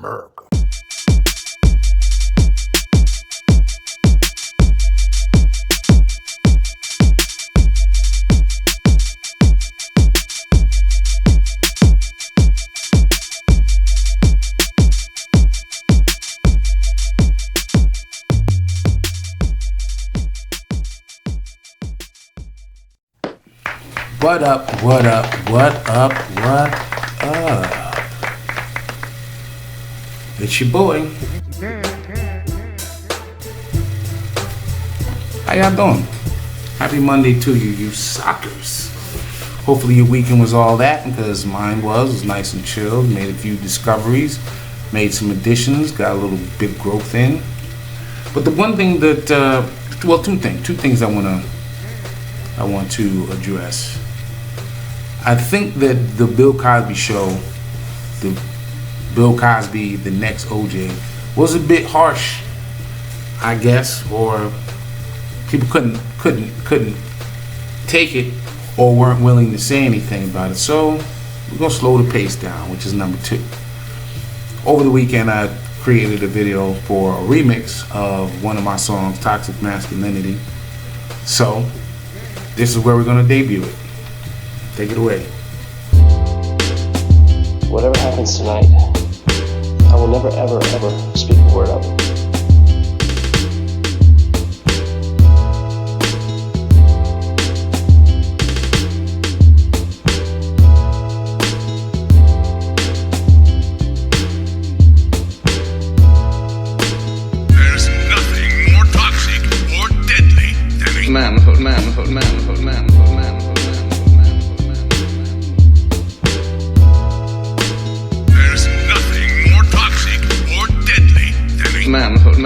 America. What up, what up, what up, what up? It's your boy. How y'all doing? Happy Monday to you, you suckers. Hopefully your weekend was all that, because mine was nice and chilled. Made a few discoveries, made some additions, got a little bit of growth in. But the one thing that, two things I want to address. I think that the Bill Cosby show, the Bill Cosby, the next OJ, was a bit harsh, I guess, or people couldn't take it or weren't willing to say anything about it. So we're gonna slow the pace down, which is number 2. Over the weekend, I created a video for a remix of one of my songs, Toxic Masculinity. So this is where we're gonna debut it. Take it away. Whatever happens tonight, I will never, ever, ever speak a word of it. There's nothing more toxic or deadly than a manhood. There's nothing more toxic or deadly than a manhood. There's nothing more toxic or deadly than a manhood.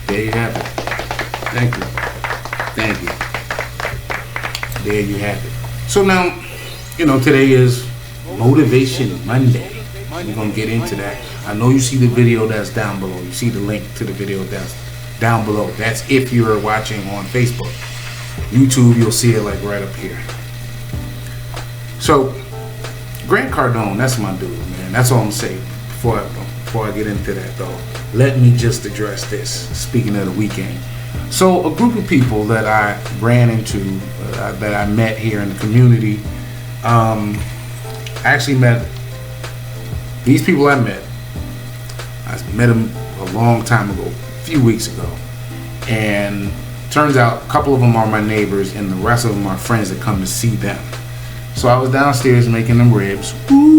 There you have it. Thank you. Thank you. There you have it. So now, today is Motivation Monday. We're going to get into that. I know you see the video that's down below. You see the link to the video that's down below. That's if you're watching on Facebook. YouTube, you'll see it like right up here. So, Grant Cardone, that's my dude, man. That's all I'm saying before I get into that, though. Let me just address this, speaking of the weekend. So, a group of people that I ran into, that I met here in the community, I actually met, these people I met them a long time ago, a few weeks ago. And turns out a couple of them are my neighbors and the rest of them are friends that come to see them. So I was downstairs making them ribs. Ooh.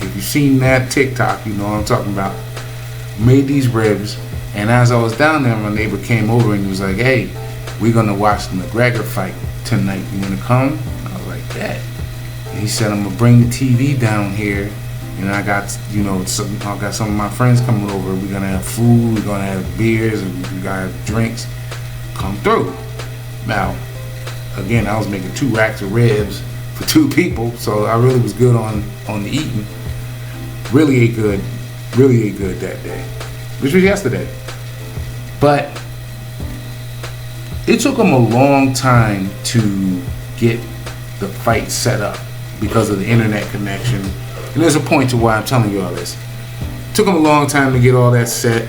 If you've seen that TikTok, you know what I'm talking about. Made these ribs, and as I was down there, my neighbor came over and he was like, "Hey, we're gonna watch the McGregor fight tonight. You wanna come?" And I was like, "Bet." And he said, "I'm gonna bring the TV down here, and I got some of my friends coming over. We're gonna have food, we're gonna have beers, and we're gonna have drinks. Come through." Now, again, I was making 2 racks of ribs for 2 people, so I really was good on the eating. Really ate good that day, which was yesterday. But it took them a long time to get the fight set up because of the internet connection. And there's a point to why I'm telling you all this. It took them a long time to get all that set,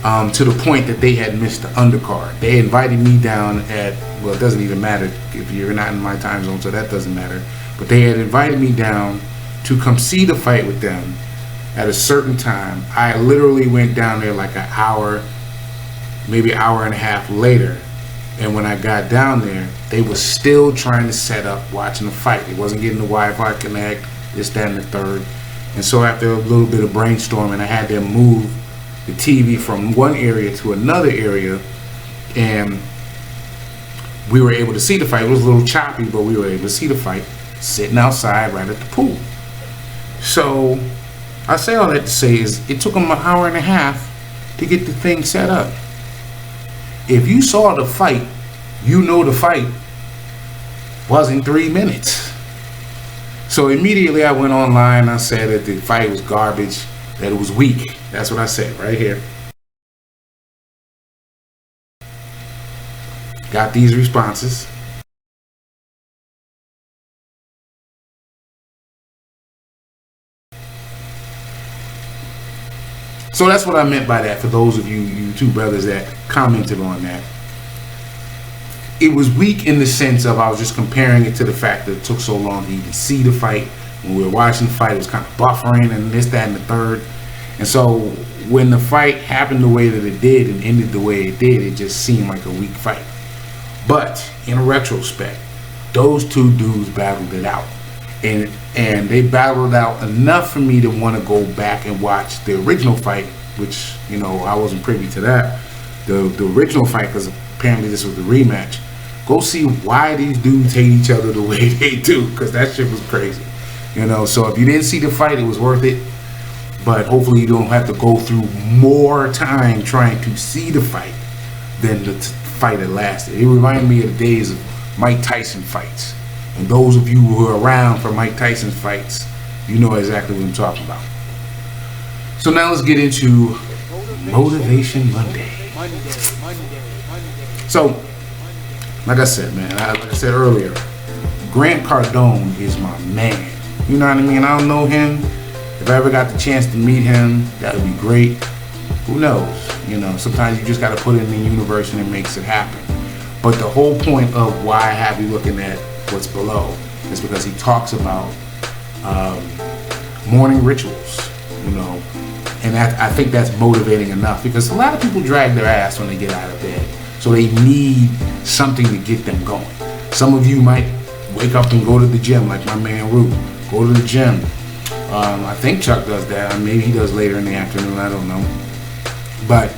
to the point that they had missed the undercard. They invited me down at, well, it doesn't even matter if you're not in my time zone, so that doesn't matter. But they had invited me down to come see the fight with them at a certain time. I literally went down there like an hour, maybe an hour and a half later. And when I got down there, they were still trying to set up watching the fight. They wasn't getting the Wi-Fi connect, this, that, and the third. And so after a little bit of brainstorming, I had them move the TV from one area to another area. And we were able to see the fight. It was a little choppy, but we were able to see the fight sitting outside right at the pool. So I say all that to say is it took them an hour and a half to get the thing set up. If you saw the fight, you know the fight wasn't 3 minutes. So immediately I went online and I said that the fight was garbage, that it was weak. That's what I said right here. Got these responses. So that's what I meant by that for those of you two brothers that commented on that. It was weak in the sense of I was just comparing it to the fact that it took so long to even see the fight. When we were watching the fight, it was kind of buffering and this, that, and the third. And so when the fight happened the way that it did and ended the way it did, it just seemed like a weak fight. But in retrospect, those two dudes battled it out. And they battled it out enough for me to want to go back and watch the original fight, which, you know, I wasn't privy to that. The original fight, because apparently this was the rematch. Go see why these dudes hate each other the way they do, because that shit was crazy. You know, so if you didn't see the fight, it was worth it. But hopefully you don't have to go through more time trying to see the fight than the fight that lasted. It reminded me of the days of Mike Tyson fights. And those of you who are around for Mike Tyson's fights, you know exactly what I'm talking about. So now let's get into Motivation Monday. So, like I said, man, like I said earlier, Grant Cardone is my man. You know what I mean? I don't know him. If I ever got the chance to meet him, that would be great. Who knows? You know, sometimes you just got to put it in the universe and it makes it happen. But the whole point of why I have you looking at what's below is because he talks about morning rituals, you know, and I think that's motivating enough, because a lot of people drag their ass when they get out of bed, so they need something to get them going. Some of you might wake up and go to the gym, like my man Root, go to the gym. I think Chuck does that, maybe he does later in the afternoon, I don't know, but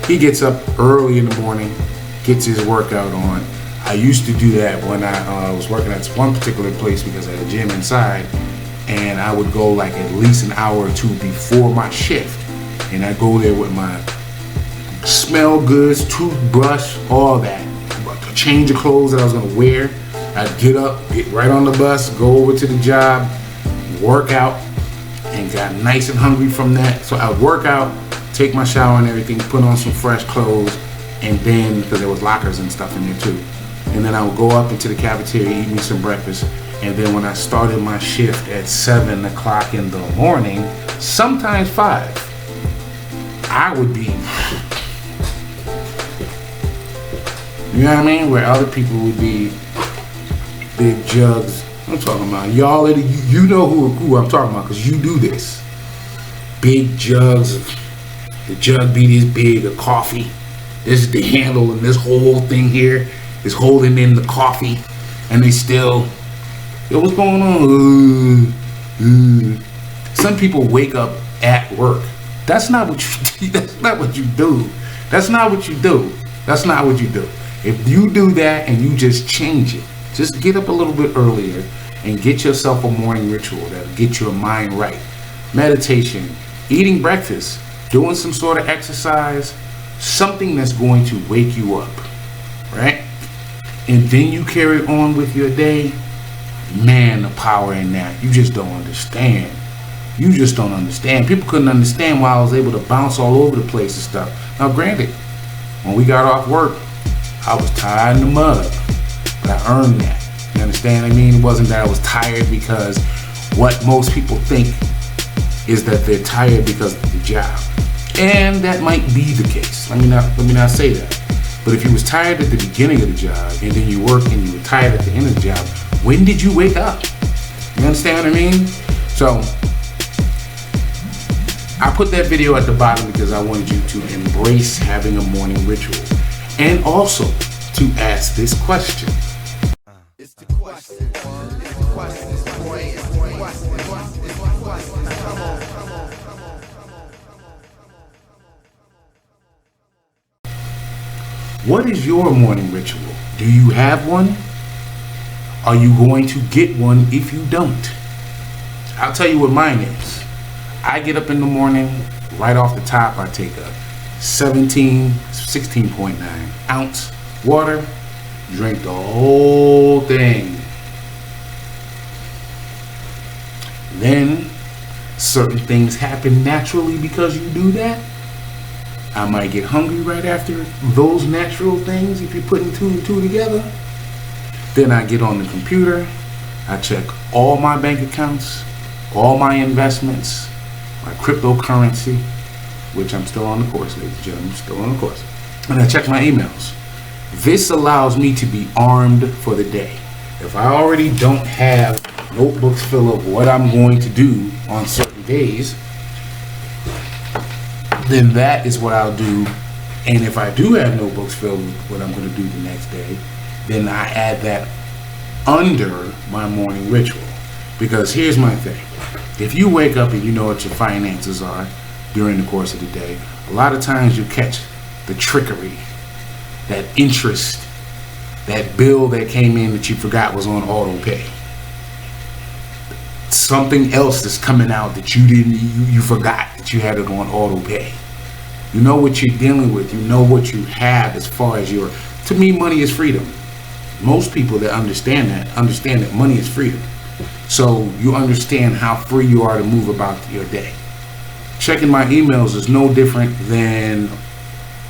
he gets up early in the morning, gets his workout on. I used to do that when I was working at one particular place because I had a gym inside, and I would go like at least an hour or two before my shift, and I'd go there with my smell goods, toothbrush, all that, a change of clothes that I was gonna wear. I'd get up, get right on the bus, go over to the job, work out, and got nice and hungry from that. So I would work out, take my shower and everything, put on some fresh clothes, and then, because there was lockers and stuff in there too, and then I would go up into the cafeteria, eat me some breakfast, and then when I started my shift at 7 o'clock in the morning, sometimes 5, I would be, you know what I mean, where other people would be big jugs. I'm talking about, y'all, you know who I'm talking about, because you do this. Big jugs, the jug be this big of coffee. This is the handle, and this whole thing here is holding in the coffee, and they still, yo, what's going on? Some people wake up at work. That's not what you do. That's not what you do. That's not what you do. That's not what you do. If you do that and you just change it, just get up a little bit earlier and get yourself a morning ritual that'll get your mind right. Meditation, eating breakfast, doing some sort of exercise, something that's going to wake you up, right? And then you carry on with your day. Man, the power in that. You just don't understand. You just don't understand. People couldn't understand why I was able to bounce all over the place and stuff. Now, granted, when we got off work, I was tired in the mud, but I earned that. You understand what I mean? It wasn't that I was tired because what most people think is that they're tired because of the job. And that might be the case. Let me not say that. But if you was tired at the beginning of the job, and then you work and you were tired at the end of the job, when did you wake up? You understand what I mean? So I put that video at the bottom because I wanted you to embrace having a morning ritual, and also to ask this question. It's the question. It's the question. It's the question. Come on. What is your morning ritual? Do you have one? Are you going to get one if you don't? I'll tell you what mine is. I get up in the morning, right off the top, I take a 16.9 ounce water, drink the whole thing. Then certain things happen naturally because you do that. I might get hungry right after those natural things if you're putting two and two together. Then I get on the computer, I check all my bank accounts, all my investments, my cryptocurrency, which I'm still on the course, ladies and gentlemen, still on the course. And I check my emails. This allows me to be armed for the day. If I already don't have notebooks full of what I'm going to do on certain days, then that is what I'll do. And if I do have notebooks filled with what I'm going to do the next day, then I add that under my morning ritual. Because here's my thing. If you wake up and you know what your finances are during the course of the day, a lot of times you catch the trickery, that interest, that bill that came in that you forgot was on auto pay. Something else that's coming out that you forgot that you had it on auto pay. You know what you're dealing with. You know what you have as far as your. To me, money is freedom. Most people that understand that money is freedom. So you understand how free you are to move about your day. Checking my emails is no different than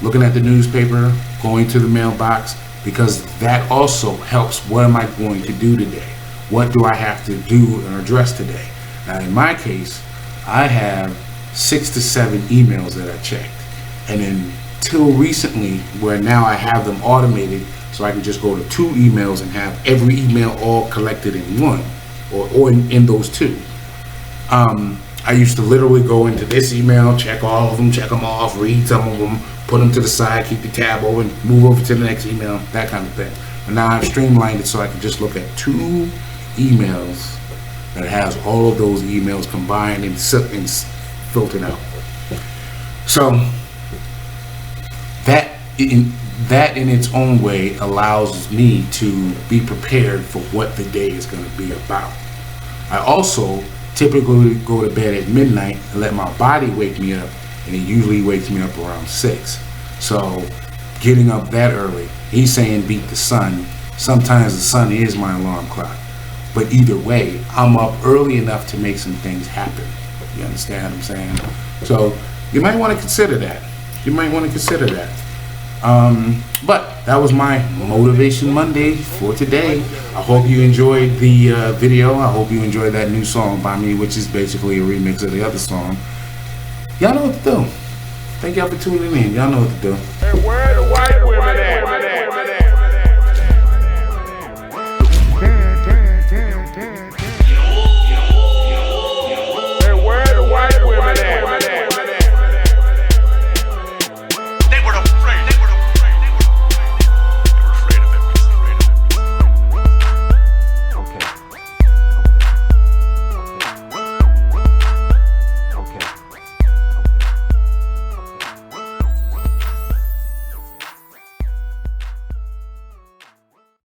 looking at the newspaper, going to the mailbox, because that also helps. What am I going to do today? What do I have to do and address today? Now, in my case, I have 6 to 7 emails that I checked. And until recently, where now I have them automated, so I can just go to 2 emails and have every email all collected in one, or in those 2. I used to literally go into this email, check all of them, check them off, read some of them, put them to the side, keep the tab open, move over to the next email, that kind of thing. And now I've streamlined it so I can just look at 2 emails that has all of those emails combined and filtered out. So that in its own way allows me to be prepared for what the day is going to be about. I also typically go to bed at midnight and let my body wake me up, and it usually wakes me up around 6. So getting up that early, he's saying beat the sun. Sometimes the sun is my alarm clock. But either way, I'm up early enough to make some things happen. You understand what I'm saying? So you might want to consider that. But that was my Motivation Monday for today. I hope you enjoyed the video. I hope you enjoyed that new song by me, which is basically a remix of the other song. Y'all know what to do. Thank y'all for tuning in. Y'all know what to do. Hey, where